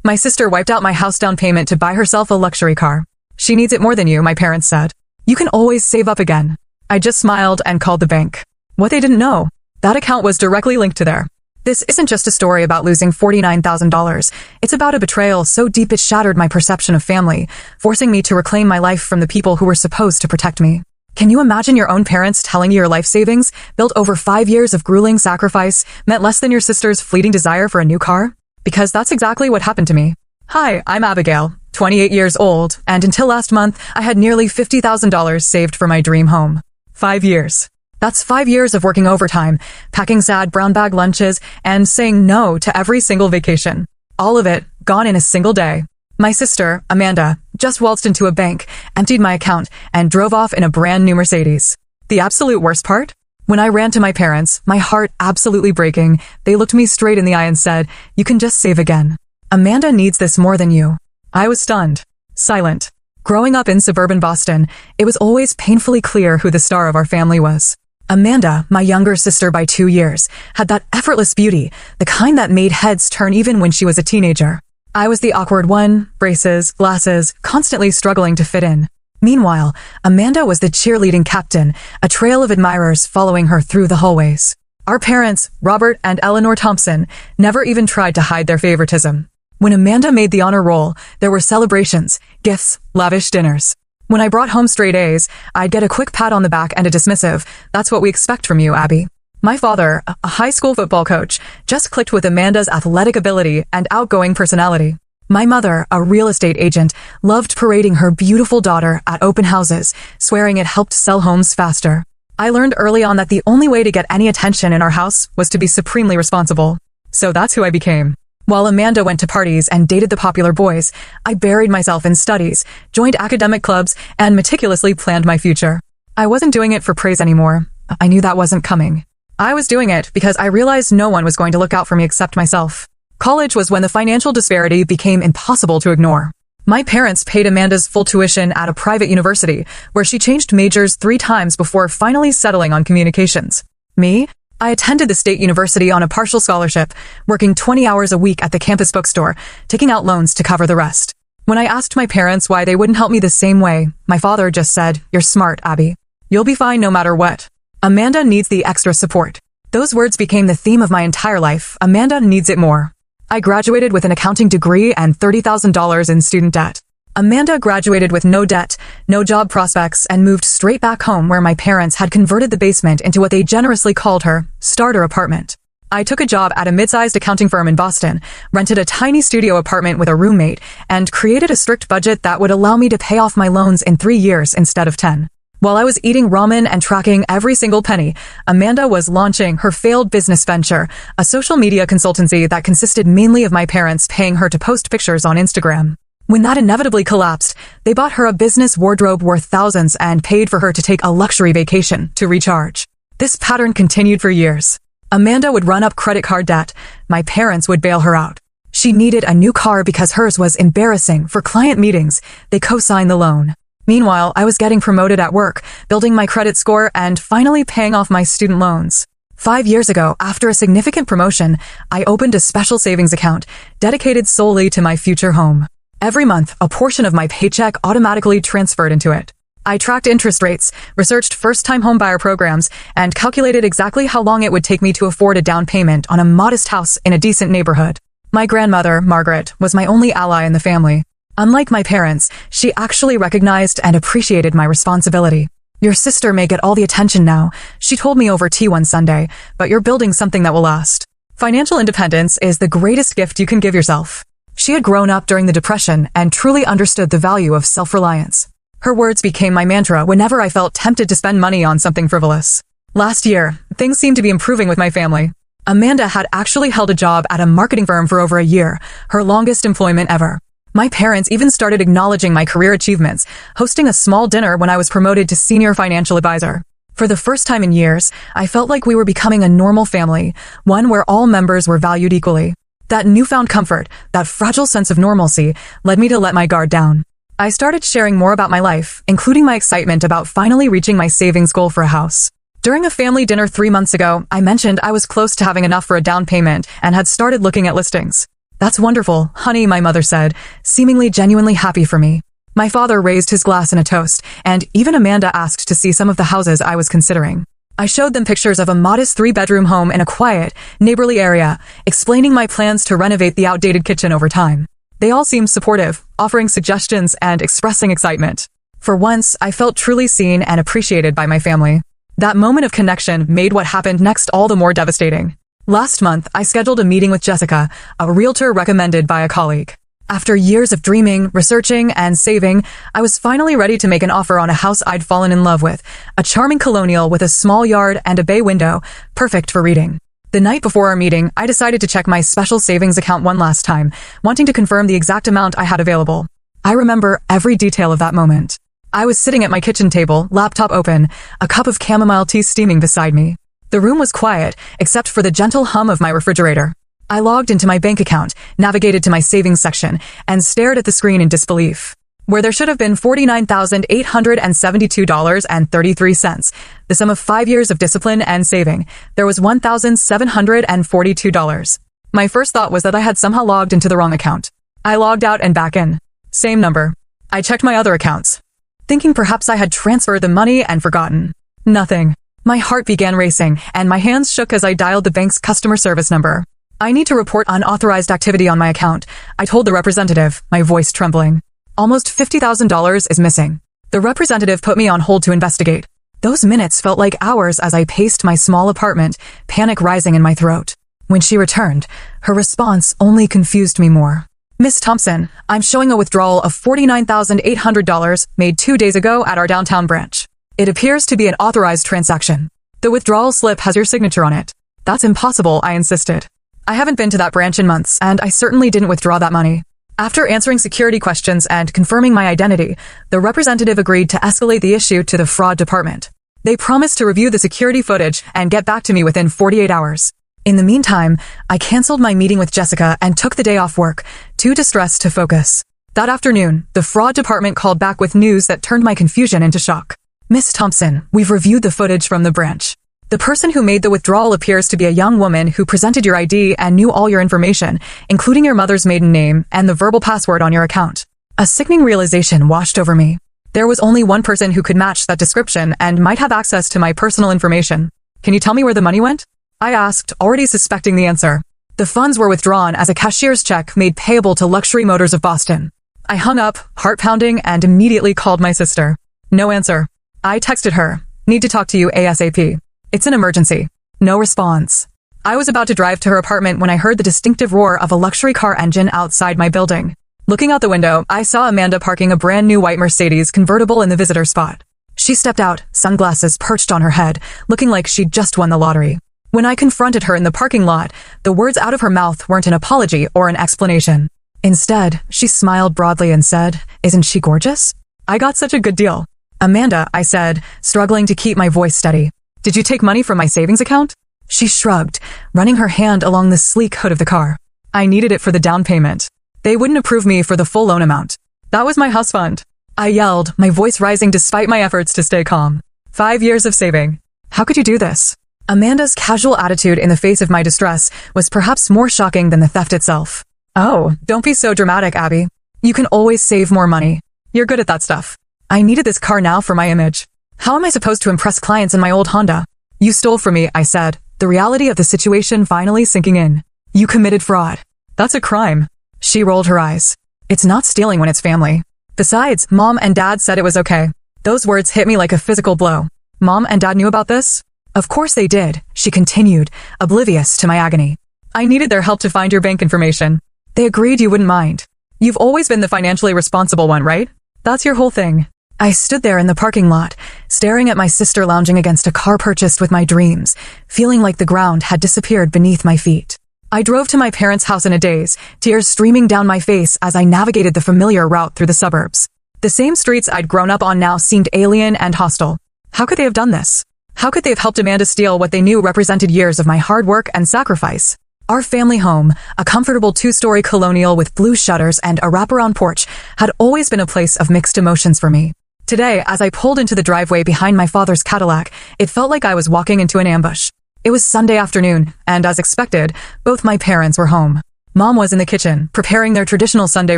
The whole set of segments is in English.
My sister wiped out my house down payment to buy herself a luxury car. She needs it more than you, my parents said. You can always save up again. I just smiled and called the bank. What they didn't know, that account was directly linked to there. This isn't just a story about losing $49,000. It's about a betrayal so deep it shattered my perception of family, forcing me to reclaim my life from the people who were supposed to protect me. Can you imagine your own parents telling you your life savings, built over 5 years of grueling sacrifice, meant less than your sister's fleeting desire for a new car? Because that's exactly what happened to me. Hi, I'm Abigail, 28 years old, and until last month, I had nearly $50,000 saved for my dream home. 5 years. That's 5 years of working overtime, packing sad brown bag lunches, and saying no to every single vacation. All of it gone in a single day. My sister, Amanda, just waltzed into a bank, emptied my account, and drove off in a brand new Mercedes. The absolute worst part? When I ran to my parents, my heart absolutely breaking, they looked me straight in the eye and said, "You can just save again. Amanda needs this more than you." I was stunned. Silent. Growing up in suburban Boston, it was always painfully clear who the star of our family was. Amanda, my younger sister by 2 years, had that effortless beauty, the kind that made heads turn even when she was a teenager. I was the awkward one, braces, glasses, constantly struggling to fit in. Meanwhile, Amanda was the cheerleading captain, a trail of admirers following her through the hallways. Our parents, Robert and Eleanor Thompson, never even tried to hide their favoritism. When Amanda made the honor roll, there were celebrations, gifts, lavish dinners. When I brought home straight A's, I'd get a quick pat on the back and a dismissive, "That's what we expect from you, Abby." My father, a high school football coach, just clicked with Amanda's athletic ability and outgoing personality. My mother, a real estate agent, loved parading her beautiful daughter at open houses, swearing it helped sell homes faster. I learned early on that the only way to get any attention in our house was to be supremely responsible. So that's who I became. While Amanda went to parties and dated the popular boys, I buried myself in studies, joined academic clubs, and meticulously planned my future. I wasn't doing it for praise anymore. I knew that wasn't coming. I was doing it because I realized no one was going to look out for me except myself. College was when the financial disparity became impossible to ignore. My parents paid Amanda's full tuition at a private university, where she changed majors 3 times before finally settling on communications. Me? I attended the state university on a partial scholarship, working 20 hours a week at the campus bookstore, taking out loans to cover the rest. When I asked my parents why they wouldn't help me the same way, my father just said, "You're smart, Abby. You'll be fine no matter what. Amanda needs the extra support." Those words became the theme of my entire life. Amanda needs it more. I graduated with an accounting degree and $30,000 in student debt. Amanda graduated with no debt, no job prospects, and moved straight back home where my parents had converted the basement into what they generously called her starter apartment. I took a job at a mid-sized accounting firm in Boston, rented a tiny studio apartment with a roommate, and created a strict budget that would allow me to pay off my loans in 3 years instead of 10. While I was eating ramen and tracking every single penny, Amanda was launching her failed business venture, a social media consultancy that consisted mainly of my parents paying her to post pictures on Instagram. When that inevitably collapsed, they bought her a business wardrobe worth thousands and paid for her to take a luxury vacation to recharge. This pattern continued for years. Amanda would run up credit card debt. My parents would bail her out. She needed a new car because hers was embarrassing. For client meetings, they co-signed the loan. Meanwhile, I was getting promoted at work, building my credit score, and finally paying off my student loans. 5 years ago, after a significant promotion, I opened a special savings account dedicated solely to my future home. Every month, a portion of my paycheck automatically transferred into it. I tracked interest rates, researched first-time homebuyer programs, and calculated exactly how long it would take me to afford a down payment on a modest house in a decent neighborhood. My grandmother, Margaret, was my only ally in the family. Unlike my parents, she actually recognized and appreciated my responsibility. "Your sister may get all the attention now," she told me over tea one Sunday, "but you're building something that will last." Financial independence is the greatest gift you can give yourself. She had grown up during the Depression and truly understood the value of self-reliance. Her words became my mantra whenever I felt tempted to spend money on something frivolous. Last year, things seemed to be improving with my family. Amanda had actually held a job at a marketing firm for over a year, her longest employment ever. My parents even started acknowledging my career achievements, hosting a small dinner when I was promoted to senior financial advisor. For the first time in years, I felt like we were becoming a normal family, one where all members were valued equally. That newfound comfort, that fragile sense of normalcy, led me to let my guard down. I started sharing more about my life, including my excitement about finally reaching my savings goal for a house. During a family dinner 3 months ago, I mentioned I was close to having enough for a down payment and had started looking at listings. That's wonderful, honey, my mother said, seemingly genuinely happy for me. My father raised his glass in a toast, and even Amanda asked to see some of the houses I was considering. I showed them pictures of a modest 3-bedroom home in a quiet, neighborly area, explaining my plans to renovate the outdated kitchen over time. They all seemed supportive, offering suggestions and expressing excitement. For once, I felt truly seen and appreciated by my family. That moment of connection made what happened next all the more devastating. Last month, I scheduled a meeting with Jessica, a realtor recommended by a colleague. After years of dreaming, researching, and saving, I was finally ready to make an offer on a house I'd fallen in love with, a charming colonial with a small yard and a bay window, perfect for reading. The night before our meeting, I decided to check my special savings account one last time, wanting to confirm the exact amount I had available. I remember every detail of that moment. I was sitting at my kitchen table, laptop open, a cup of chamomile tea steaming beside me. The room was quiet, except for the gentle hum of my refrigerator. I logged into my bank account, navigated to my savings section, and stared at the screen in disbelief. Where there should have been $49,872.33, the sum of 5 years of discipline and saving, there was $1,742. My first thought was that I had somehow logged into the wrong account. I logged out and back in. Same number. I checked my other accounts, thinking perhaps I had transferred the money and forgotten. Nothing. My heart began racing, and my hands shook as I dialed the bank's customer service number. I need to report unauthorized activity on my account, I told the representative, my voice trembling. Almost $50,000 is missing. The representative put me on hold to investigate. Those minutes felt like hours as I paced my small apartment, panic rising in my throat. When she returned, her response only confused me more. Miss Thompson, I'm showing a withdrawal of $49,800 made 2 days ago at our downtown branch. It appears to be an authorized transaction. The withdrawal slip has your signature on it. That's impossible, I insisted. I haven't been to that branch in months, and I certainly didn't withdraw that money. After answering security questions and confirming my identity, the representative agreed to escalate the issue to the fraud department. They promised to review the security footage and get back to me within 48 hours. In the meantime, I canceled my meeting with Jessica and took the day off work, too distressed to focus. That afternoon, the fraud department called back with news that turned my confusion into shock. Miss Thompson, we've reviewed the footage from the branch. The person who made the withdrawal appears to be a young woman who presented your ID and knew all your information, including your mother's maiden name and the verbal password on your account. A sickening realization washed over me. There was only one person who could match that description and might have access to my personal information. Can you tell me where the money went? I asked, already suspecting the answer. The funds were withdrawn as a cashier's check made payable to Luxury Motors of Boston. I hung up, heart pounding, and immediately called my sister. No answer. I texted her, need to talk to you ASAP. It's an emergency. No response. I was about to drive to her apartment when I heard the distinctive roar of a luxury car engine outside my building. Looking out the window, I saw Amanda parking a brand new white Mercedes convertible in the visitor spot. She stepped out, sunglasses perched on her head, looking like she'd just won the lottery. When I confronted her in the parking lot, the words out of her mouth weren't an apology or an explanation. Instead, she smiled broadly and said, "Isn't she gorgeous?" I got such a good deal. "Amanda," I said, struggling to keep my voice steady. "Did you take money from my savings account?" She shrugged, running her hand along the sleek hood of the car. "I needed it for the down payment. They wouldn't approve me for the full loan amount. That was my house fund." I yelled, my voice rising despite my efforts to stay calm. 5 years of saving. How could you do this? Amanda's casual attitude in the face of my distress was perhaps more shocking than the theft itself. "Oh, don't be so dramatic, Abby. You can always save more money. You're good at that stuff. I needed this car now for my image. How am I supposed to impress clients in my old Honda?" "You stole from me," I said, the reality of the situation finally sinking in. "You committed fraud. That's a crime." She rolled her eyes. "It's not stealing when it's family. Besides, Mom and Dad said it was okay." Those words hit me like a physical blow. "Mom and Dad knew about this?" "Of course they did," she continued, oblivious to my agony. "I needed their help to find your bank information. They agreed you wouldn't mind. You've always been the financially responsible one, right? That's your whole thing." I stood there in the parking lot, staring at my sister lounging against a car purchased with my dreams, feeling like the ground had disappeared beneath my feet. I drove to my parents' house in a daze, tears streaming down my face as I navigated the familiar route through the suburbs. The same streets I'd grown up on now seemed alien and hostile. How could they have done this? How could they have helped Amanda steal what they knew represented years of my hard work and sacrifice? Our family home, a comfortable 2-story colonial with blue shutters and a wraparound porch, had always been a place of mixed emotions for me. Today, as I pulled into the driveway behind my father's Cadillac, it felt like I was walking into an ambush. It was Sunday afternoon, and as expected, both my parents were home. Mom was in the kitchen, preparing their traditional Sunday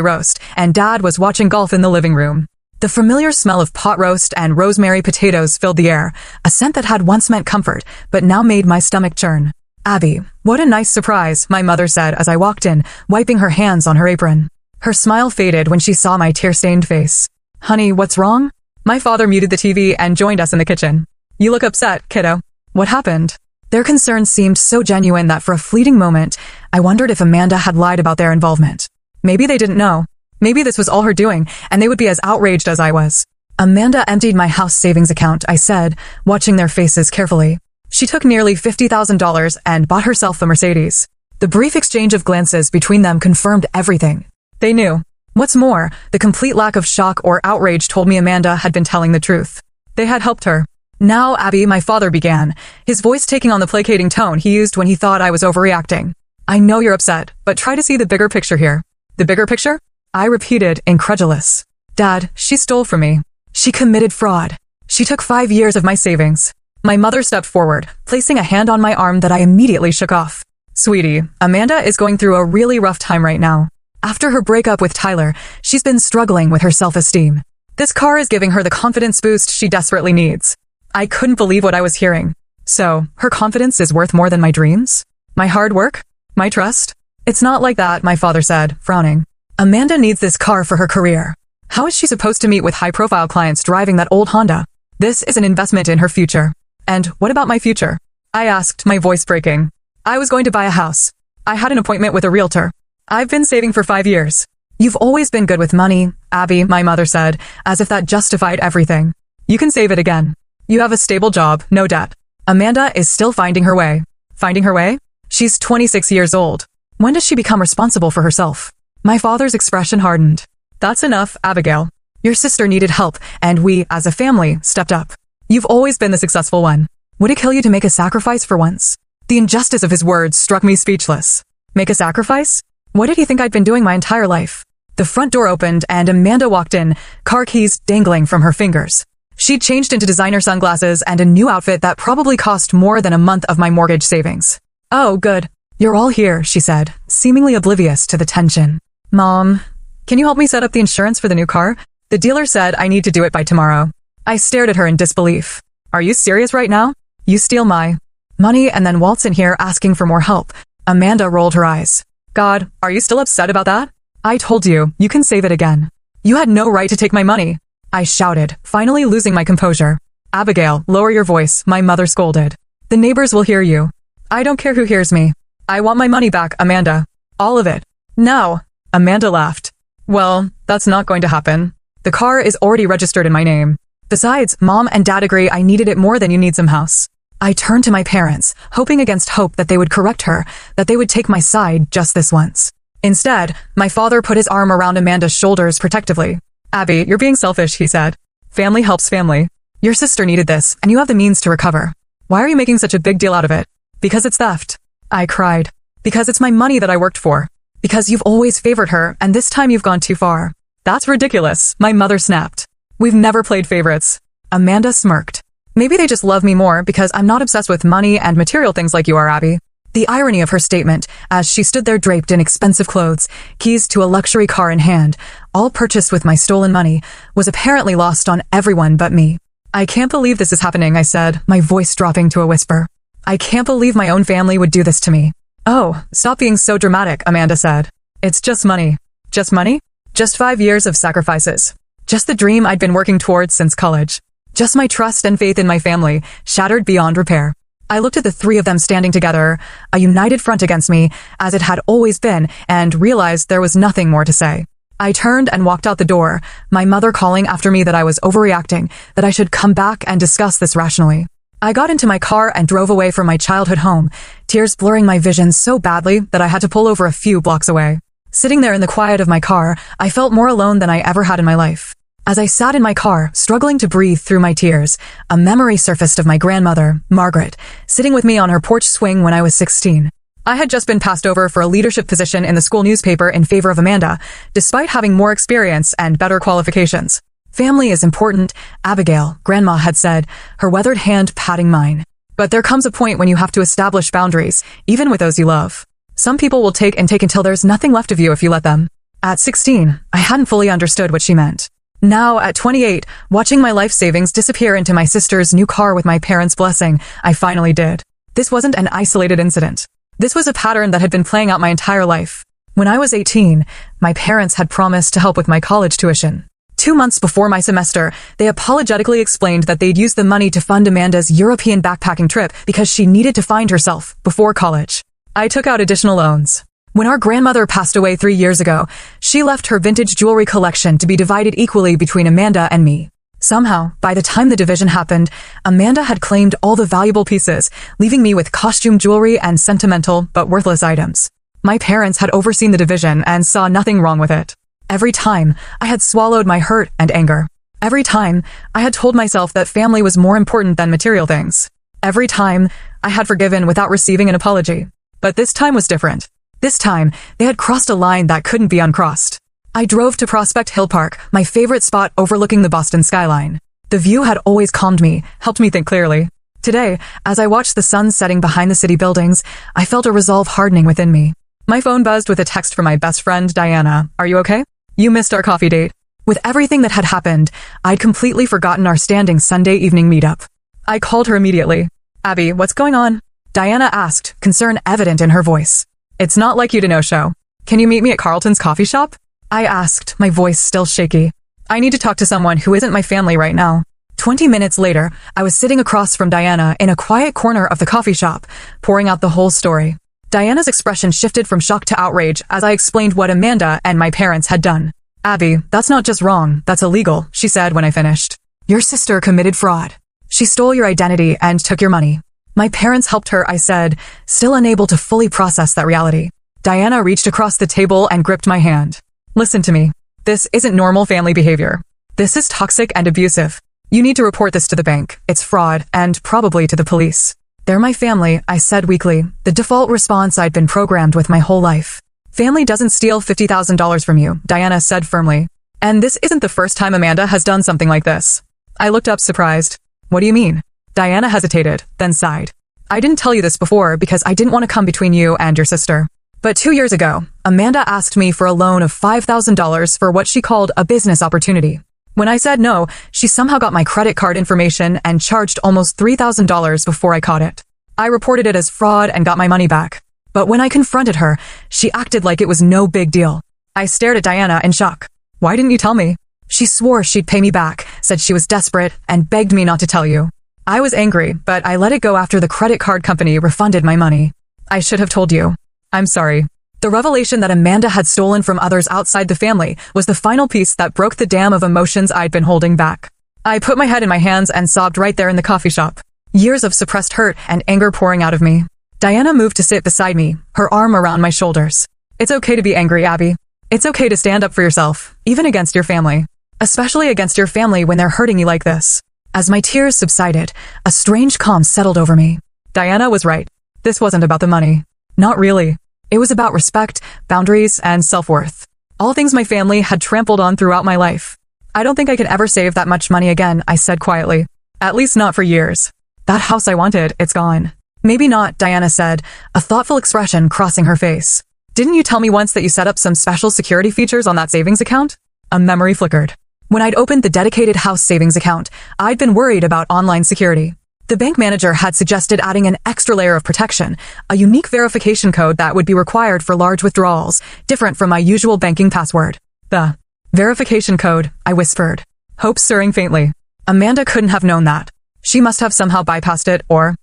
roast, and Dad was watching golf in the living room. The familiar smell of pot roast and rosemary potatoes filled the air, a scent that had once meant comfort, but now made my stomach churn. "Abby, what a nice surprise," my mother said as I walked in, wiping her hands on her apron. Her smile faded when she saw my tear-stained face. "Honey, what's wrong?" My father muted the TV and joined us in the kitchen. "You look upset, kiddo. What happened?" Their concern seemed so genuine that for a fleeting moment, I wondered if Amanda had lied about their involvement. Maybe they didn't know. Maybe this was all her doing, and they would be as outraged as I was. "Amanda emptied my house savings account," I said, watching their faces carefully. "She took nearly $50,000 and bought herself a Mercedes." The brief exchange of glances between them confirmed everything. They knew. What's more, the complete lack of shock or outrage told me Amanda had been telling the truth. They had helped her. "Now, Abby," my father began, his voice taking on the placating tone he used when he thought I was overreacting. "I know you're upset, but try to see the bigger picture here." "The bigger picture?" I repeated, incredulous. "Dad, she stole from me. She committed fraud. She took 5 years of my savings." My mother stepped forward, placing a hand on my arm that I immediately shook off. "Sweetie, Amanda is going through a really rough time right now. After her breakup with Tyler, she's been struggling with her self-esteem. This car is giving her the confidence boost she desperately needs." I couldn't believe what I was hearing. So, her confidence is worth more than my dreams? My hard work? My trust? "It's not like that," my father said, frowning. "Amanda needs this car for her career. How is she supposed to meet with high-profile clients driving that old Honda? This is an investment in her future." "And what about my future?" I asked, my voice breaking. "I was going to buy a house. I had an appointment with a realtor. I've been saving for 5 years." "You've always been good with money, Abby," my mother said, as if that justified everything. "You can save it again. You have a stable job, no debt. Amanda is still finding her way." "Finding her way?" "She's 26 years old. When does she become responsible for herself?" My father's expression hardened. "That's enough, Abigail. Your sister needed help, and we, as a family, stepped up. You've always been the successful one. Would it kill you to make a sacrifice for once?" The injustice of his words struck me speechless. Make a sacrifice? What did he think I'd been doing my entire life? The front door opened and Amanda walked in, car keys dangling from her fingers. She'd changed into designer sunglasses and a new outfit that probably cost more than a month of my mortgage savings. "Oh, good. You're all here," she said, seemingly oblivious to the tension. "Mom, can you help me set up the insurance for the new car? The dealer said I need to do it by tomorrow." I stared at her in disbelief. "Are you serious right now? You steal my money and then waltz in here asking for more help." Amanda rolled her eyes. "God, are you still upset about that? I told you, you can save it again. You had no right to take my money," I shouted, finally losing my composure. "Abigail, lower your voice," my mother scolded. "The neighbors will hear you." "I don't care who hears me. I want my money back, Amanda. All of it." "No." Amanda laughed. "Well, that's not going to happen. The car is already registered in my name. Besides, Mom and Dad agree I needed it more than you need some house." I turned to my parents, hoping against hope that they would correct her, that they would take my side just this once. Instead, my father put his arm around Amanda's shoulders protectively. "Abby, you're being selfish," he said. "Family helps family. Your sister needed this, and you have the means to recover. Why are you making such a big deal out of it?" "Because it's theft." I cried. "Because it's my money that I worked for. Because you've always favored her, and this time you've gone too far." "That's ridiculous," my mother snapped. "We've never played favorites." Amanda smirked. "Maybe they just love me more because I'm not obsessed with money and material things like you are, Abby." The irony of her statement, as she stood there draped in expensive clothes, keys to a luxury car in hand, all purchased with my stolen money, was apparently lost on everyone but me. "I can't believe this is happening," I said, my voice dropping to a whisper. "I can't believe my own family would do this to me." "Oh, stop being so dramatic," Amanda said. "It's just money." "Just money?" "Just 5 years of sacrifices. Just the dream I'd been working towards since college. Just my trust and faith in my family, shattered beyond repair." I looked at the three of them standing together, a united front against me, as it had always been, and realized there was nothing more to say. I turned and walked out the door, my mother calling after me that I was overreacting, that I should come back and discuss this rationally. I got into my car and drove away from my childhood home, tears blurring my vision so badly that I had to pull over a few blocks away. Sitting there in the quiet of my car, I felt more alone than I ever had in my life. As I sat in my car, struggling to breathe through my tears, a memory surfaced of my grandmother, Margaret, sitting with me on her porch swing when I was 16. I had just been passed over for a leadership position in the school newspaper in favor of Amanda, despite having more experience and better qualifications. "Family is important," Abigail, Grandma had said, her weathered hand patting mine. "But there comes a point when you have to establish boundaries, even with those you love. Some people will take and take until there's nothing left of you if you let them. At 16, I hadn't fully understood what she meant. Now, at 28, watching my life savings disappear into my sister's new car with my parents' blessing, I finally did. This wasn't an isolated incident. This was a pattern that had been playing out my entire life. When I was 18, my parents had promised to help with my college tuition. 2 months before my semester, they apologetically explained that they'd use the money to fund Amanda's European backpacking trip because she needed to find herself before college. I took out additional loans. When our grandmother passed away 3 years ago, she left her vintage jewelry collection to be divided equally between Amanda and me. Somehow, by the time the division happened, Amanda had claimed all the valuable pieces, leaving me with costume jewelry and sentimental but worthless items. My parents had overseen the division and saw nothing wrong with it. Every time, I had swallowed my hurt and anger. Every time, I had told myself that family was more important than material things. Every time, I had forgiven without receiving an apology. But this time was different. This time, they had crossed a line that couldn't be uncrossed. I drove to Prospect Hill Park, my favorite spot overlooking the Boston skyline. The view had always calmed me, helped me think clearly. Today, as I watched the sun setting behind the city buildings, I felt a resolve hardening within me. My phone buzzed with a text from my best friend, Diana. Are you okay? You missed our coffee date. With everything that had happened, I'd completely forgotten our standing Sunday evening meetup. I called her immediately. Abby, what's going on? Diana asked, concern evident in her voice. It's not like you to no-show. Can you meet me at Carlton's coffee shop? I asked, my voice still shaky. I need to talk to someone who isn't my family right now. 20 minutes later, I was sitting across from Diana in a quiet corner of the coffee shop, pouring out the whole story. Diana's expression shifted from shock to outrage as I explained what Amanda and my parents had done. Abby, that's not just wrong, that's illegal, she said when I finished. Your sister committed fraud. She stole your identity and took your money. My parents helped her, I said, still unable to fully process that reality. Diana reached across the table and gripped my hand. Listen to me. This isn't normal family behavior. This is toxic and abusive. You need to report this to the bank. It's fraud, and probably to the police. They're my family, I said weakly, the default response I'd been programmed with my whole life. Family doesn't steal $50,000 from you, Diana said firmly. And this isn't the first time Amanda has done something like this. I looked up surprised. What do you mean? Diana hesitated, then sighed. I didn't tell you this before because I didn't want to come between you and your sister. But 2 years ago, Amanda asked me for a loan of $5,000 for what she called a business opportunity. When I said no, she somehow got my credit card information and charged almost $3,000 before I caught it. I reported it as fraud and got my money back. But when I confronted her, she acted like it was no big deal. I stared at Diana in shock. Why didn't you tell me? She swore she'd pay me back, said she was desperate, and begged me not to tell you. I was angry, but I let it go after the credit card company refunded my money. I should have told you. I'm sorry. The revelation that Amanda had stolen from others outside the family was the final piece that broke the dam of emotions I'd been holding back. I put my head in my hands and sobbed right there in the coffee shop. Years of suppressed hurt and anger pouring out of me. Diana moved to sit beside me, her arm around my shoulders. It's okay to be angry, Abby. It's okay to stand up for yourself, even against your family. Especially against your family when they're hurting you like this. As my tears subsided, a strange calm settled over me. Diana was right. This wasn't about the money. Not really. It was about respect, boundaries, and self-worth. All things my family had trampled on throughout my life. I don't think I can ever save that much money again, I said quietly. At least not for years. That house I wanted, it's gone. Maybe not, Diana said, a thoughtful expression crossing her face. Didn't you tell me once that you set up some special security features on that savings account? A memory flickered. When I'd opened the dedicated house savings account, I'd been worried about online security. The bank manager had suggested adding an extra layer of protection, a unique verification code that would be required for large withdrawals, different from my usual banking password. The verification code, I whispered, hope stirring faintly. Amanda couldn't have known that. She must have somehow bypassed it or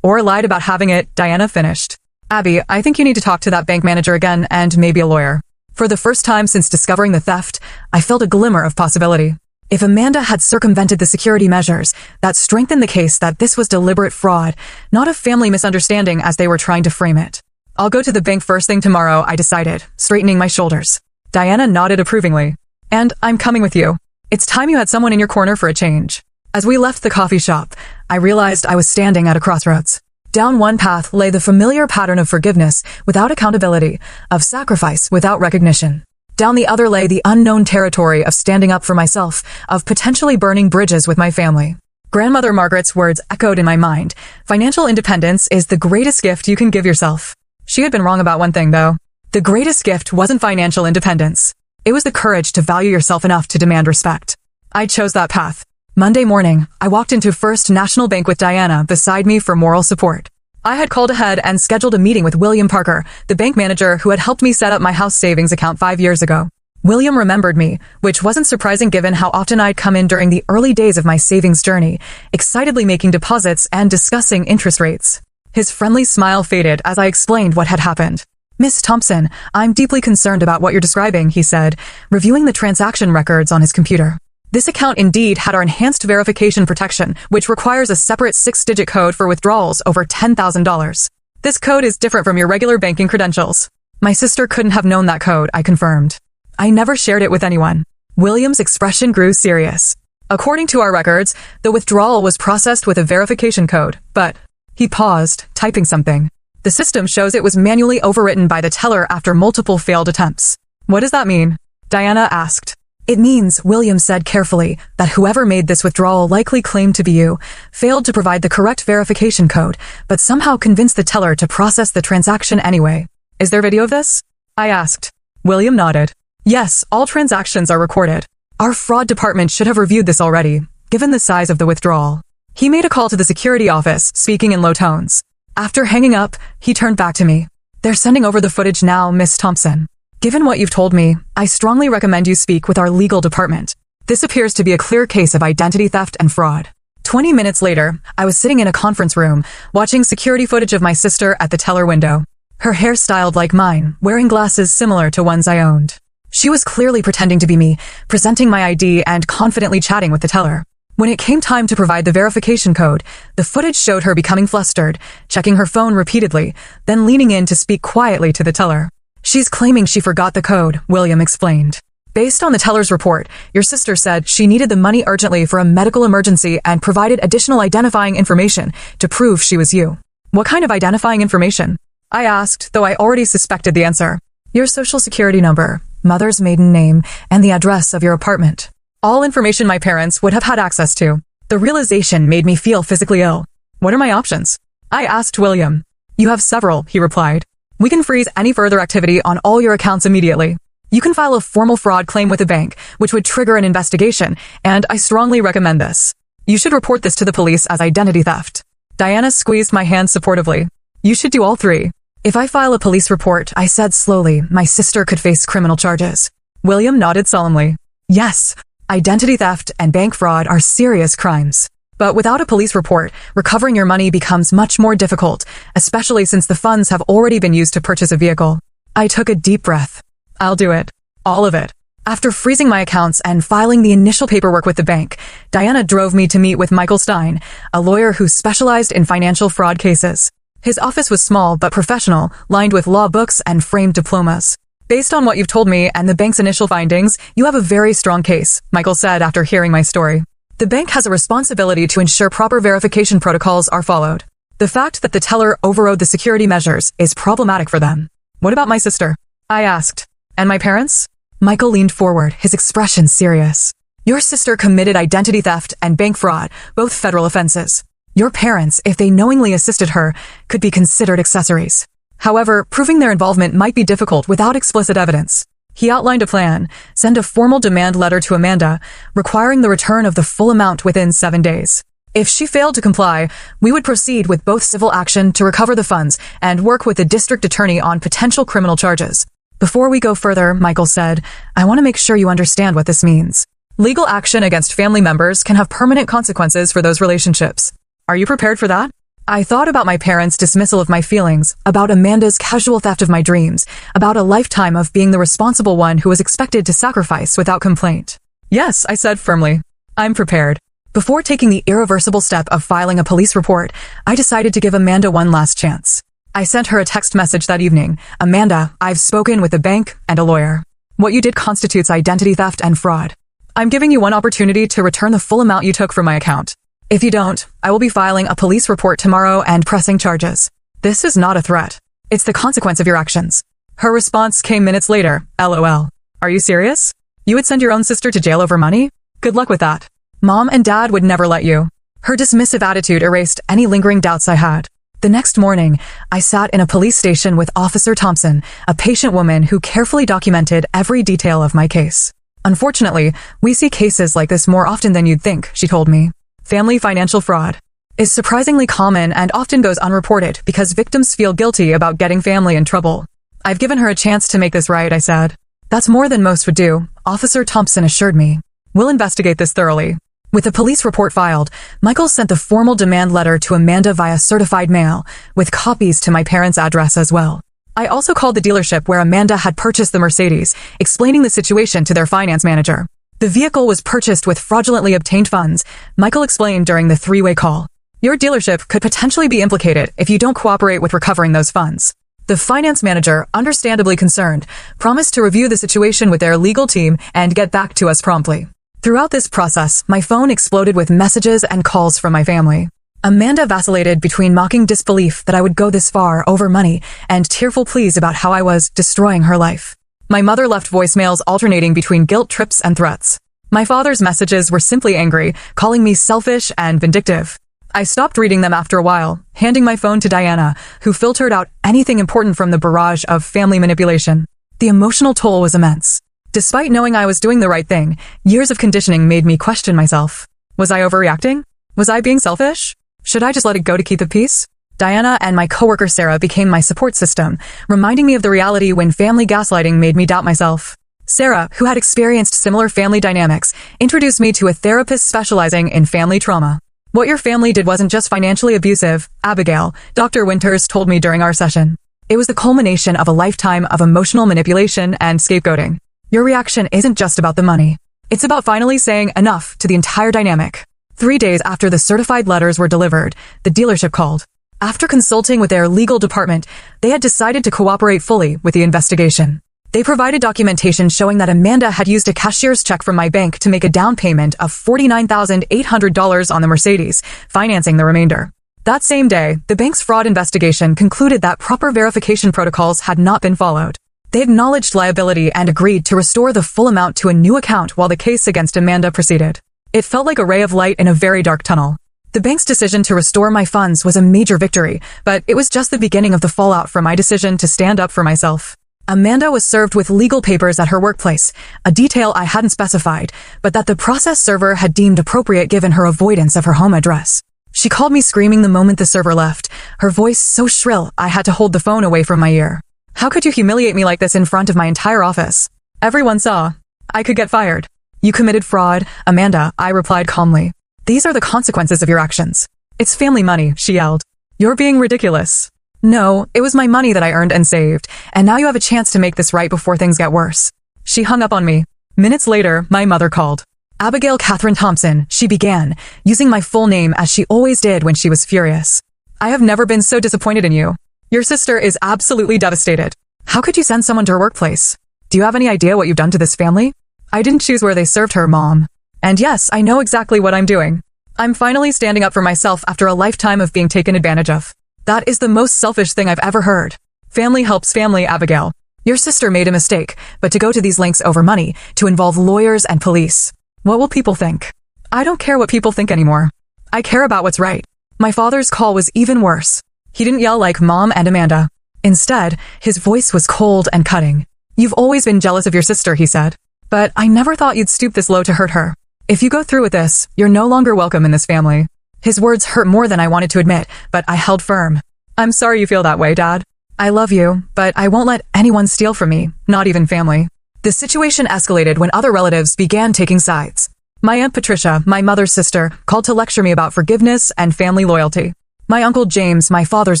lied about having it, Diana finished. Abby, I think you need to talk to that bank manager again and maybe a lawyer. For the first time since discovering the theft, I felt a glimmer of possibility. If Amanda had circumvented the security measures, that strengthened the case that this was deliberate fraud, not a family misunderstanding as they were trying to frame it. I'll go to the bank first thing tomorrow, I decided, straightening my shoulders. Diana nodded approvingly. And I'm coming with you. It's time you had someone in your corner for a change. As we left the coffee shop, I realized I was standing at a crossroads. Down one path lay the familiar pattern of forgiveness without accountability, of sacrifice without recognition. Down the other lay the unknown territory of standing up for myself, of potentially burning bridges with my family. Grandmother Margaret's words echoed in my mind. Financial independence is the greatest gift you can give yourself. She had been wrong about one thing, though. The greatest gift wasn't financial independence. It was the courage to value yourself enough to demand respect. I chose that path. Monday morning, I walked into First National Bank with Diana beside me for moral support. I had called ahead and scheduled a meeting with William Parker, the bank manager who had helped me set up my house savings account 5 years ago. William remembered me, which wasn't surprising given how often I'd come in during the early days of my savings journey, excitedly making deposits and discussing interest rates. His friendly smile faded as I explained what had happened. Miss Thompson, I'm deeply concerned about what you're describing, he said, reviewing the transaction records on his computer. This account indeed had our enhanced verification protection, which requires a separate 6-digit code for withdrawals over $10,000. This code is different from your regular banking credentials. My sister couldn't have known that code, I confirmed. I never shared it with anyone. William's expression grew serious. According to our records, the withdrawal was processed with a verification code, but he paused, typing something. The system shows it was manually overwritten by the teller after multiple failed attempts. What does that mean? Diana asked. It means, William said carefully, that whoever made this withdrawal likely claimed to be you, failed to provide the correct verification code, but somehow convinced the teller to process the transaction anyway. Is there video of this? I asked. William nodded. Yes, all transactions are recorded. Our fraud department should have reviewed this already, given the size of the withdrawal. He made a call to the security office, speaking in low tones. After hanging up, he turned back to me. They're sending over the footage now, Miss Thompson. Given what you've told me, I strongly recommend you speak with our legal department. This appears to be a clear case of identity theft and fraud. 20 minutes later, I was sitting in a conference room, watching security footage of my sister at the teller window. Her hair styled like mine, wearing glasses similar to ones I owned. She was clearly pretending to be me, presenting my ID and confidently chatting with the teller. When it came time to provide the verification code, the footage showed her becoming flustered, checking her phone repeatedly, then leaning in to speak quietly to the teller. She's claiming she forgot the code, William explained. Based on the teller's report, your sister said she needed the money urgently for a medical emergency and provided additional identifying information to prove she was you. What kind of identifying information? I asked, though I already suspected the answer. Your social security number, mother's maiden name, and the address of your apartment. All information my parents would have had access to. The realization made me feel physically ill. What are my options? I asked William. You have several, he replied. We can freeze any further activity on all your accounts immediately. You can file a formal fraud claim with a bank, which would trigger an investigation, and I strongly recommend this. You should report this to the police as identity theft. Diana squeezed my hand supportively. You should do all three. If I file a police report, I said slowly, my sister could face criminal charges. William nodded solemnly. Yes, identity theft and bank fraud are serious crimes. But without a police report, recovering your money becomes much more difficult, especially since the funds have already been used to purchase a vehicle. I took a deep breath. I'll do it. All of it. After freezing my accounts and filing the initial paperwork with the bank, Diana drove me to meet with Michael Stein, a lawyer who specialized in financial fraud cases. His office was small but professional, lined with law books and framed diplomas. Based on what you've told me and the bank's initial findings, you have a very strong case, Michael said after hearing my story. The bank has a responsibility to ensure proper verification protocols are followed. The fact that the teller overrode the security measures is problematic for them. What about my sister? I asked. And my parents? Michael leaned forward, his expression serious. Your sister committed identity theft and bank fraud, both federal offenses. Your parents, if they knowingly assisted her, could be considered accessories. However, proving their involvement might be difficult without explicit evidence. He outlined a plan, send a formal demand letter to Amanda, requiring the return of the full amount within 7 days. If she failed to comply, we would proceed with both civil action to recover the funds and work with the district attorney on potential criminal charges. Before we go further, Michael said, I want to make sure you understand what this means. Legal action against family members can have permanent consequences for those relationships. Are you prepared for that? I thought about my parents' dismissal of my feelings, about Amanda's casual theft of my dreams, about a lifetime of being the responsible one who was expected to sacrifice without complaint. Yes, I said firmly. I'm prepared. Before taking the irreversible step of filing a police report, I decided to give Amanda one last chance. I sent her a text message that evening. Amanda, I've spoken with the bank and a lawyer. What you did constitutes identity theft and fraud. I'm giving you one opportunity to return the full amount you took from my account. If you don't, I will be filing a police report tomorrow and pressing charges. This is not a threat. It's the consequence of your actions. Her response came minutes later, LOL. Are you serious? You would send your own sister to jail over money? Good luck with that. Mom and Dad would never let you. Her dismissive attitude erased any lingering doubts I had. The next morning, I sat in a police station with Officer Thompson, a patient woman who carefully documented every detail of my case. Unfortunately, we see cases like this more often than you'd think, she told me. Family financial fraud is surprisingly common and often goes unreported because victims feel guilty about getting family in trouble. I've given her a chance to make this right, I said. That's more than most would do, Officer Thompson assured me. We'll investigate this thoroughly. With the police report filed, Michael sent the formal demand letter to Amanda via certified mail, with copies to my parents' address as well. I also called the dealership where Amanda had purchased the Mercedes, explaining the situation to their finance manager. The vehicle was purchased with fraudulently obtained funds, Michael explained during the three-way call. Your dealership could potentially be implicated if you don't cooperate with recovering those funds. The finance manager, understandably concerned, promised to review the situation with their legal team and get back to us promptly. Throughout this process, my phone exploded with messages and calls from my family. Amanda vacillated between mocking disbelief that I would go this far over money and tearful pleas about how I was destroying her life. My mother left voicemails alternating between guilt trips and threats. My father's messages were simply angry, calling me selfish and vindictive. I stopped reading them after a while, handing my phone to Diana, who filtered out anything important from the barrage of family manipulation. The emotional toll was immense. Despite knowing I was doing the right thing, years of conditioning made me question myself. Was I overreacting? Was I being selfish? Should I just let it go to keep the peace? Diana and my coworker Sarah became my support system, reminding me of the reality when family gaslighting made me doubt myself. Sarah, who had experienced similar family dynamics, introduced me to a therapist specializing in family trauma. What your family did wasn't just financially abusive, Abigail, Dr. Winters told me during our session. It was the culmination of a lifetime of emotional manipulation and scapegoating. Your reaction isn't just about the money. It's about finally saying enough to the entire dynamic. 3 days after the certified letters were delivered, the dealership called. After consulting with their legal department, they had decided to cooperate fully with the investigation. They provided documentation showing that Amanda had used a cashier's check from my bank to make a down payment of $49,800 on the Mercedes, financing the remainder. That same day, the bank's fraud investigation concluded that proper verification protocols had not been followed. They acknowledged liability and agreed to restore the full amount to a new account while the case against Amanda proceeded. It felt like a ray of light in a very dark tunnel. The bank's decision to restore my funds was a major victory, but it was just the beginning of the fallout from my decision to stand up for myself. Amanda was served with legal papers at her workplace, a detail I hadn't specified, but that the process server had deemed appropriate given her avoidance of her home address. She called me screaming the moment the server left, her voice so shrill I had to hold the phone away from my ear. How could you humiliate me like this in front of my entire office? Everyone saw. I could get fired. You committed fraud, Amanda, I replied calmly. These are the consequences of your actions. It's family money, she yelled. You're being ridiculous. No, it was my money that I earned and saved, and now you have a chance to make this right before things get worse. She hung up on me. Minutes later, my mother called. Abigail Catherine Thompson, she began, using my full name as she always did when she was furious. I have never been so disappointed in you. Your sister is absolutely devastated. How could you send someone to her workplace? Do you have any idea what you've done to this family? I didn't choose where they served her, Mom. And yes, I know exactly what I'm doing. I'm finally standing up for myself after a lifetime of being taken advantage of. That is the most selfish thing I've ever heard. Family helps family, Abigail. Your sister made a mistake, but to go to these lengths over money, to involve lawyers and police. What will people think? I don't care what people think anymore. I care about what's right. My father's call was even worse. He didn't yell like Mom and Amanda. Instead, his voice was cold and cutting. You've always been jealous of your sister, he said. But I never thought you'd stoop this low to hurt her. If you go through with this, you're no longer welcome in this family. His words hurt more than I wanted to admit, but I held firm. I'm sorry you feel that way, Dad. I love you, but I won't let anyone steal from me, not even family. The situation escalated when other relatives began taking sides. My Aunt Patricia, my mother's sister, called to lecture me about forgiveness and family loyalty. My Uncle James, my father's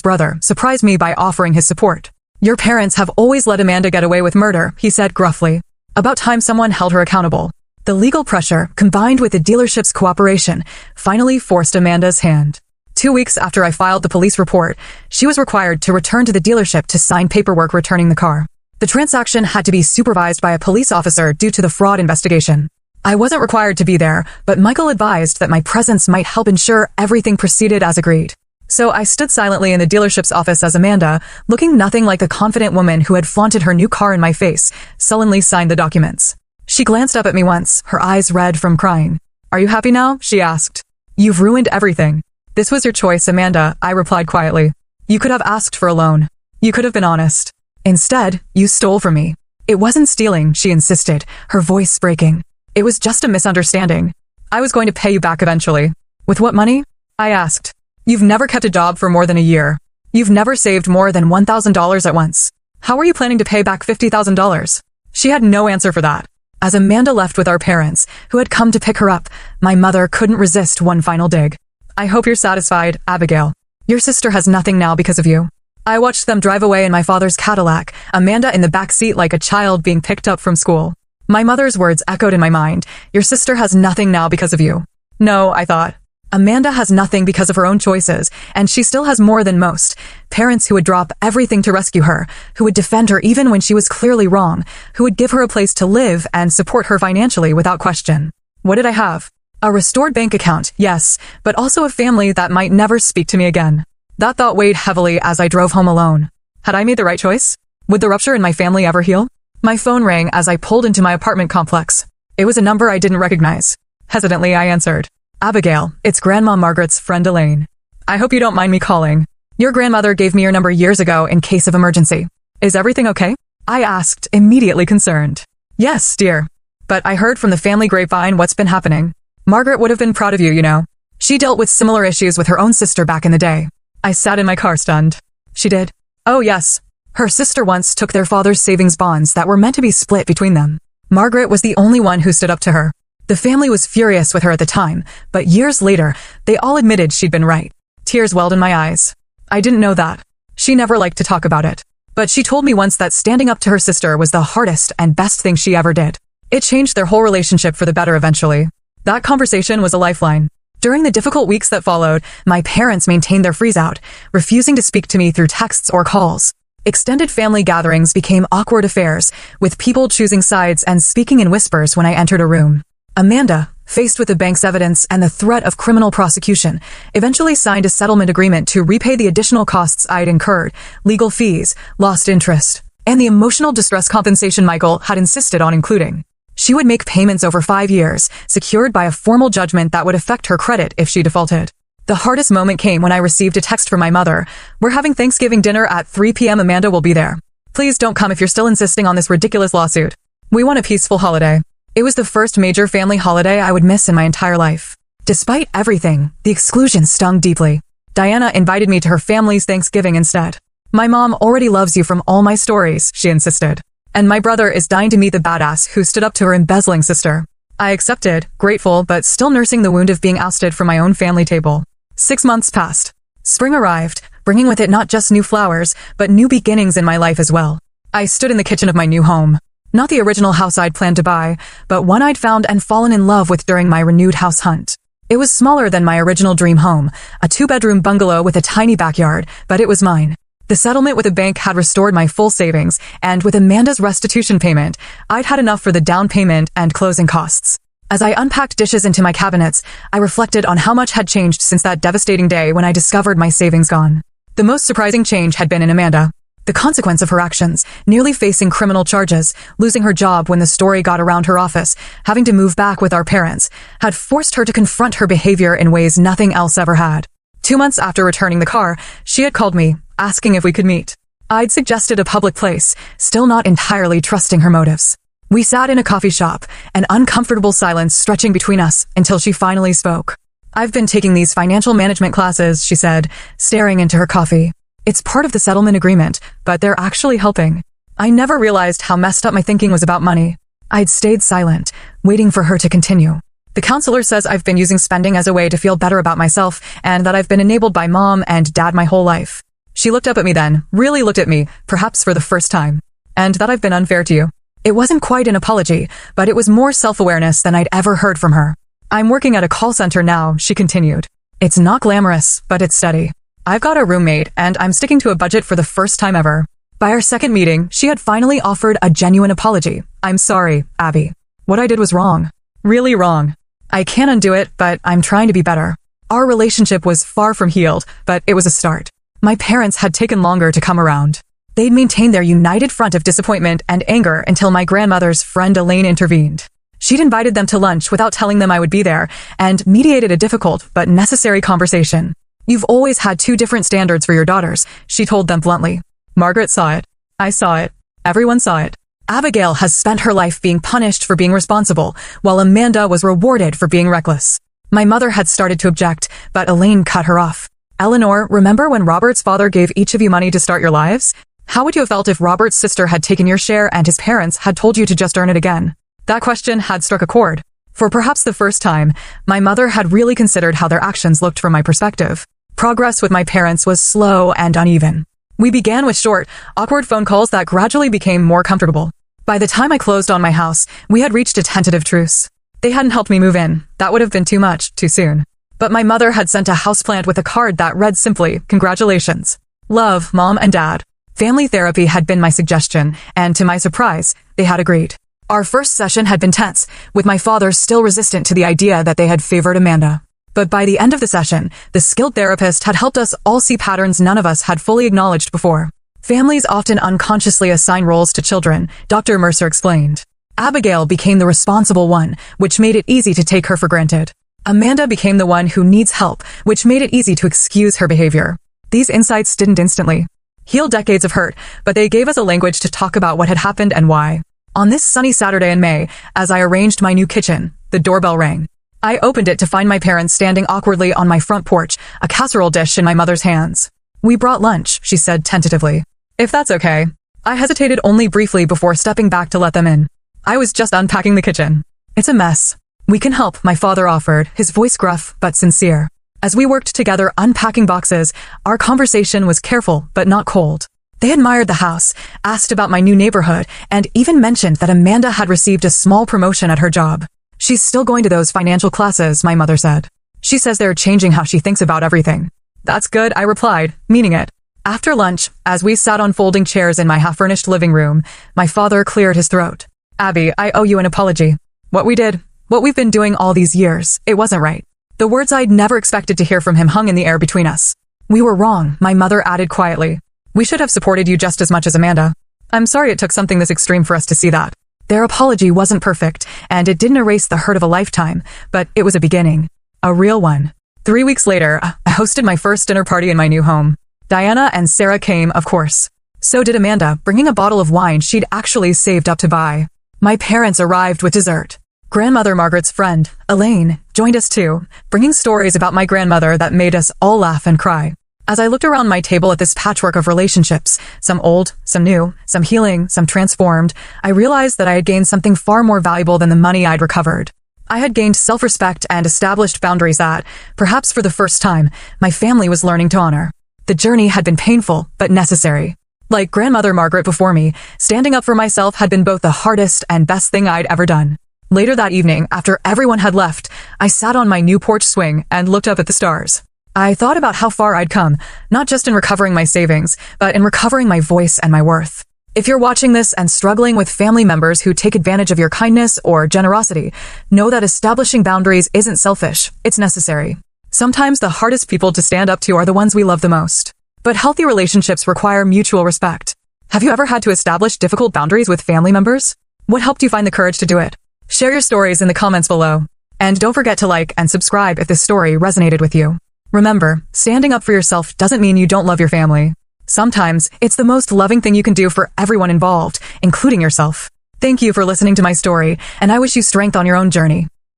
brother, surprised me by offering his support. Your parents have always let Amanda get away with murder, he said gruffly. About time someone held her accountable. The legal pressure, combined with the dealership's cooperation, finally forced Amanda's hand. 2 weeks after I filed the police report, she was required to return to the dealership to sign paperwork returning the car. The transaction had to be supervised by a police officer due to the fraud investigation. I wasn't required to be there, but Michael advised that my presence might help ensure everything proceeded as agreed. So I stood silently in the dealership's office as Amanda, looking nothing like the confident woman who had flaunted her new car in my face, sullenly signed the documents. She glanced up at me once, her eyes red from crying. Are you happy now? She asked. You've ruined everything. This was your choice, Amanda, I replied quietly. You could have asked for a loan. You could have been honest. Instead, you stole from me. It wasn't stealing, she insisted, her voice breaking. It was just a misunderstanding. I was going to pay you back eventually. With what money? I asked. You've never kept a job for more than a year. You've never saved more than $1,000 at once. How are you planning to pay back $50,000? She had no answer for that. As Amanda left with our parents, who had come to pick her up, my mother couldn't resist one final dig. I hope you're satisfied, Abigail. Your sister has nothing now because of you. I watched them drive away in my father's Cadillac, Amanda in the back seat like a child being picked up from school. My mother's words echoed in my mind. Your sister has nothing now because of you. No, I thought. Amanda has nothing because of her own choices, and she still has more than most. Parents who would drop everything to rescue her, who would defend her even when she was clearly wrong, who would give her a place to live and support her financially without question. What did I have? A restored bank account, yes, but also a family that might never speak to me again. That thought weighed heavily as I drove home alone. Had I made the right choice? Would the rupture in my family ever heal? My phone rang as I pulled into my apartment complex. It was a number I didn't recognize. Hesitantly, I answered. Abigail, it's Grandma Margaret's friend Elaine. I hope you don't mind me calling. Your grandmother gave me your number years ago in case of emergency. Is everything okay? I asked, immediately concerned. Yes, dear. But I heard from the family grapevine what's been happening. Margaret would have been proud of you, you know. She dealt with similar issues with her own sister back in the day. I sat in my car stunned. She did? Oh, yes. Her sister once took their father's savings bonds that were meant to be split between them. Margaret was the only one who stood up to her. The family was furious with her at the time, but years later, they all admitted she'd been right. Tears welled in my eyes. I didn't know that. She never liked to talk about it. But she told me once that standing up to her sister was the hardest and best thing she ever did. It changed their whole relationship for the better eventually. That conversation was a lifeline. During the difficult weeks that followed, my parents maintained their freeze-out, refusing to speak to me through texts or calls. Extended family gatherings became awkward affairs, with people choosing sides and speaking in whispers when I entered a room. Amanda, faced with the bank's evidence and the threat of criminal prosecution, eventually signed a settlement agreement to repay the additional costs I'd incurred, legal fees, lost interest, and the emotional distress compensation Michael had insisted on including. She would make payments over 5 years, secured by a formal judgment that would affect her credit if she defaulted. The hardest moment came when I received a text from my mother. We're having Thanksgiving dinner at 3 p.m. Amanda will be there. Please don't come if you're still insisting on this ridiculous lawsuit. We want a peaceful holiday. It was the first major family holiday I would miss in my entire life. Despite everything, the exclusion stung deeply. Diana invited me to her family's Thanksgiving instead. My mom already loves you from all my stories, she insisted. And my brother is dying to meet the badass who stood up to her embezzling sister. I accepted, grateful but still nursing the wound of being ousted from my own family table. 6 months passed. Spring arrived, bringing with it not just new flowers, but new beginnings in my life as well. I stood in the kitchen of my new home. Not the original house I'd planned to buy, but one I'd found and fallen in love with during my renewed house hunt. It was smaller than my original dream home, a 2-bedroom bungalow with a tiny backyard, but it was mine. The settlement with a bank had restored my full savings, and with Amanda's restitution payment, I'd had enough for the down payment and closing costs. As I unpacked dishes into my cabinets, I reflected on how much had changed since that devastating day when I discovered my savings gone. The most surprising change had been in Amanda. The consequence of her actions, nearly facing criminal charges, losing her job when the story got around her office, having to move back with our parents, had forced her to confront her behavior in ways nothing else ever had. 2 months after returning the car, she had called me, asking if we could meet. I'd suggested a public place, still not entirely trusting her motives. We sat in a coffee shop, an uncomfortable silence stretching between us until she finally spoke. I've been taking these financial management classes, she said, staring into her coffee. It's part of the settlement agreement, but they're actually helping. I never realized how messed up my thinking was about money. I'd stayed silent, waiting for her to continue. The counselor says I've been using spending as a way to feel better about myself and that I've been enabled by mom and dad my whole life. She looked up at me then, really looked at me, perhaps for the first time. And that I've been unfair to you. It wasn't quite an apology, but it was more self-awareness than I'd ever heard from her. I'm working at a call center now, she continued. It's not glamorous, but it's steady. I've got a roommate, and I'm sticking to a budget for the first time ever. By our second meeting, she had finally offered a genuine apology. I'm sorry, Abby. What I did was wrong. Really wrong. I can't undo it, but I'm trying to be better. Our relationship was far from healed, but it was a start. My parents had taken longer to come around. They'd maintained their united front of disappointment and anger until my grandmother's friend Elaine intervened. She'd invited them to lunch without telling them I would be there, and mediated a difficult but necessary conversation. You've always had two different standards for your daughters, she told them bluntly. Margaret saw it. I saw it. Everyone saw it. Abigail has spent her life being punished for being responsible, while Amanda was rewarded for being reckless. My mother had started to object, but Elaine cut her off. Eleanor, remember when Robert's father gave each of you money to start your lives? How would you have felt if Robert's sister had taken your share and his parents had told you to just earn it again? That question had struck a chord. For perhaps the first time, my mother had really considered how their actions looked from my perspective. Progress with my parents was slow and uneven. We began with short, awkward phone calls that gradually became more comfortable. By the time I closed on my house, we had reached a tentative truce. They hadn't helped me move in. That would have been too much, too soon. But my mother had sent a houseplant with a card that read simply, "Congratulations. Love, Mom and Dad." Family therapy had been my suggestion, and to my surprise, they had agreed. Our first session had been tense, with my father still resistant to the idea that they had favored Amanda. But by the end of the session, the skilled therapist had helped us all see patterns none of us had fully acknowledged before. Families often unconsciously assign roles to children, Dr. Mercer explained. Abigail became the responsible one, which made it easy to take her for granted. Amanda became the one who needs help, which made it easy to excuse her behavior. These insights didn't instantly heal decades of hurt, but they gave us a language to talk about what had happened and why. On this sunny Saturday in May, as I arranged my new kitchen, the doorbell rang. I opened it to find my parents standing awkwardly on my front porch, a casserole dish in my mother's hands. "We brought lunch," she said tentatively. "If that's okay." I hesitated only briefly before stepping back to let them in. I was just unpacking the kitchen. "It's a mess. We can help," my father offered, his voice gruff but sincere. As we worked together unpacking boxes, our conversation was careful but not cold. They admired the house, asked about my new neighborhood, and even mentioned that Amanda had received a small promotion at her job. "She's still going to those financial classes," my mother said. "She says they're changing how she thinks about everything." "That's good," I replied, meaning it. After lunch, as we sat on folding chairs in my half-furnished living room, my father cleared his throat. "Abby, I owe you an apology. What we did, what we've been doing all these years, it wasn't right." The words I'd never expected to hear from him hung in the air between us. "We were wrong," my mother added quietly. "We should have supported you just as much as Amanda. I'm sorry it took something this extreme for us to see that." Their apology wasn't perfect, and it didn't erase the hurt of a lifetime, but it was a beginning. A real one. 3 weeks later, I hosted my first dinner party in my new home. Diana and Sarah came, of course. So did Amanda, bringing a bottle of wine she'd actually saved up to buy. My parents arrived with dessert. Grandmother Margaret's friend, Elaine, joined us too, bringing stories about my grandmother that made us all laugh and cry. As I looked around my table at this patchwork of relationships, some old, some new, some healing, some transformed, I realized that I had gained something far more valuable than the money I'd recovered. I had gained self-respect and established boundaries that, perhaps for the first time, my family was learning to honor. The journey had been painful, but necessary. Like Grandmother Margaret before me, standing up for myself had been both the hardest and best thing I'd ever done. Later that evening, after everyone had left, I sat on my new porch swing and looked up at the stars. I thought about how far I'd come, not just in recovering my savings, but in recovering my voice and my worth. If you're watching this and struggling with family members who take advantage of your kindness or generosity, know that establishing boundaries isn't selfish, it's necessary. Sometimes the hardest people to stand up to are the ones we love the most. But healthy relationships require mutual respect. Have you ever had to establish difficult boundaries with family members? What helped you find the courage to do it? Share your stories in the comments below. And don't forget to like and subscribe if this story resonated with you. Remember, standing up for yourself doesn't mean you don't love your family. Sometimes, it's the most loving thing you can do for everyone involved, including yourself. Thank you for listening to my story, and I wish you strength on your own journey.